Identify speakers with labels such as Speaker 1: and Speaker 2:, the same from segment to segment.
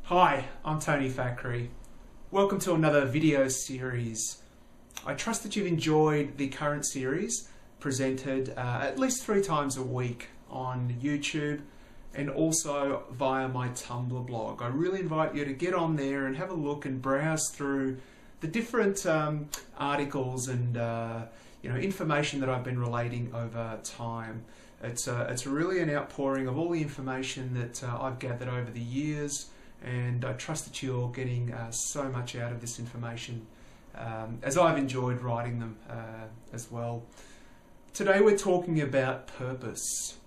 Speaker 1: Hi, I'm Tony Thackeray. Welcome to another video series. I trust that you've enjoyed the current series presented at least 3 times a week on YouTube and also via my Tumblr blog. I really invite you to get on there and have a look and browse through the different articles and information that I've been relating over time. It's really an outpouring of all the information that I've gathered over the years, and I trust that you're getting so much out of this information as I've enjoyed writing them as well. Today we're talking about purpose.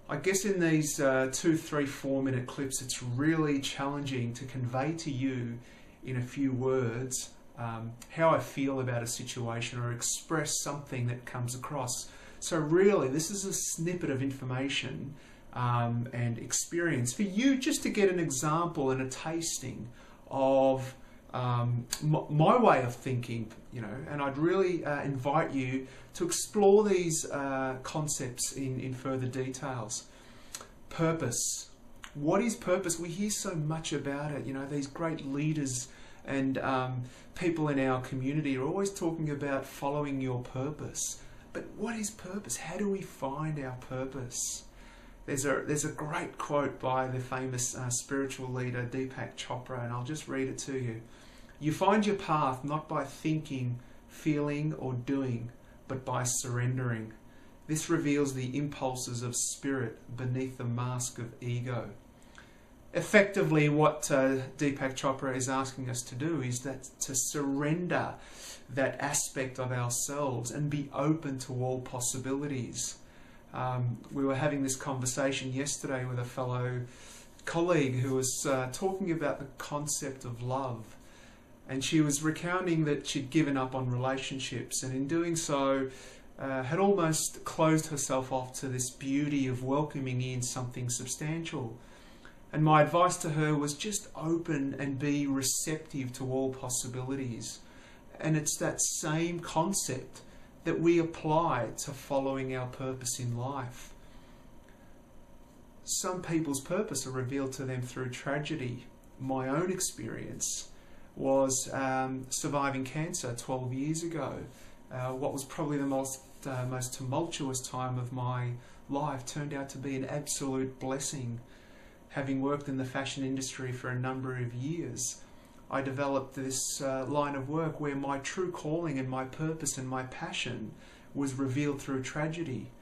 Speaker 1: I guess in these 2, 3, 4 minute clips it's really challenging to convey to you in a few words how I feel about a situation or express something that comes across. So really this is a snippet of information and experience for you just to get an example and a tasting of my way of thinking, and I'd really invite you to explore these concepts in further details. Purpose. What is purpose? We hear so much about it. These great leaders and people in our community are always talking about following your purpose. But what is purpose? How do we find our purpose? There's a great quote by the famous spiritual leader Deepak Chopra, and I'll just read it to you. You find your path not by thinking, feeling or doing, but by surrendering. This reveals the impulses of spirit beneath the mask of ego. Effectively, what Deepak Chopra is asking us to do is to surrender that aspect of ourselves and be open to all possibilities. We were having this conversation yesterday with a fellow colleague who was talking about the concept of love, and she was recounting that she'd given up on relationships, and in doing so had almost closed herself off to this beauty of welcoming in something substantial. And my advice to her was just open and be receptive to all possibilities. And it's that same concept that we apply to following our purpose in life. Some people's purpose are revealed to them through tragedy. My own experience was surviving cancer 12 years ago. What was probably the most tumultuous time of my life turned out to be an absolute blessing. Having worked in the fashion industry for a number of years, I developed this line of work where my true calling and my purpose and my passion was revealed through tragedy.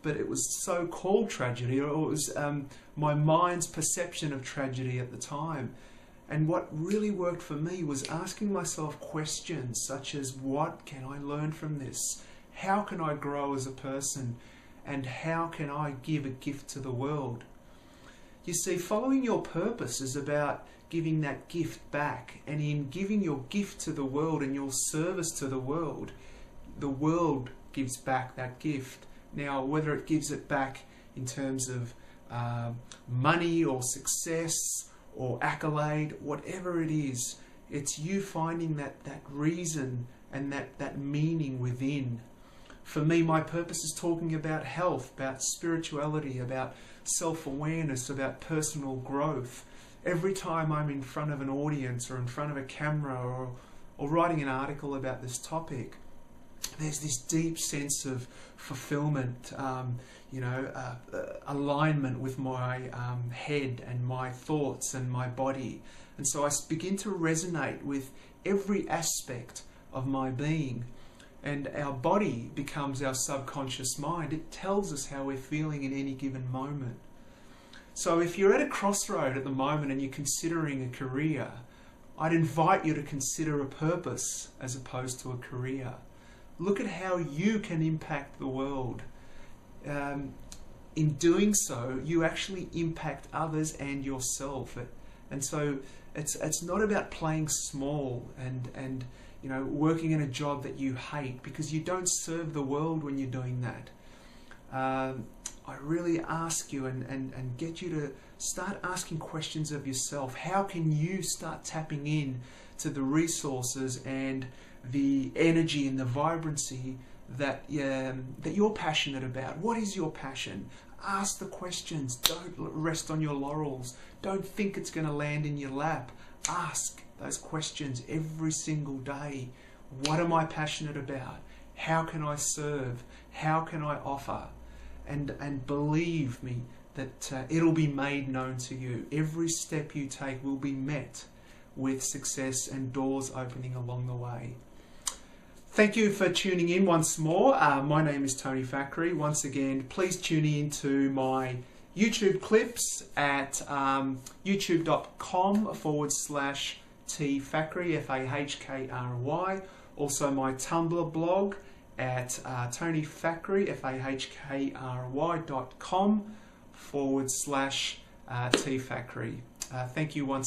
Speaker 1: But it was so-called tragedy, or it was my mind's perception of tragedy at the time. And what really worked for me was asking myself questions such as, what can I learn from this? How can I grow as a person? And how can I give a gift to the world? You see, following your purpose is about giving that gift back, and in giving your gift to the world and your service to the world gives back that gift. Now, whether it gives it back in terms of money or success or accolade, whatever it is, it's you finding that reason and that meaning within. For me, my purpose is talking about health, about spirituality, about self-awareness, about personal growth. Every time I'm in front of an audience or in front of a camera or writing an article about this topic, there's this deep sense of fulfillment, alignment with my head and my thoughts and my body. And so I begin to resonate with every aspect of my being. And our body becomes our subconscious mind. It tells us how we're feeling in any given moment. So if you're at a crossroad at the moment and you're considering a career, I'd invite you to consider a purpose as opposed to a career. Look at how you can impact the world. In doing so, you actually impact others and yourself. And so it's not about playing small and working in a job that you hate, because you don't serve the world when you're doing that. I really ask you and get you to start asking questions of yourself. How can you start tapping in to the resources and the energy and the vibrancy that you're passionate about? What is your passion? Ask the questions. Don't rest on your laurels. Don't think it's going to land in your lap. Ask those questions every single day. What am I passionate about? How can I serve? How can I offer? And believe me that it'll be made known to you. Every step you take will be met with success and doors opening along the way. Thank you for tuning in once more. My name is Tony Fackery. Once again, please tune in to my YouTube clips at youtube.com/tfackery, F-A-H-K-R-Y. Also my Tumblr blog at tonyfackery, F-A-H-K-R-Y.com/tfackery. Thank you once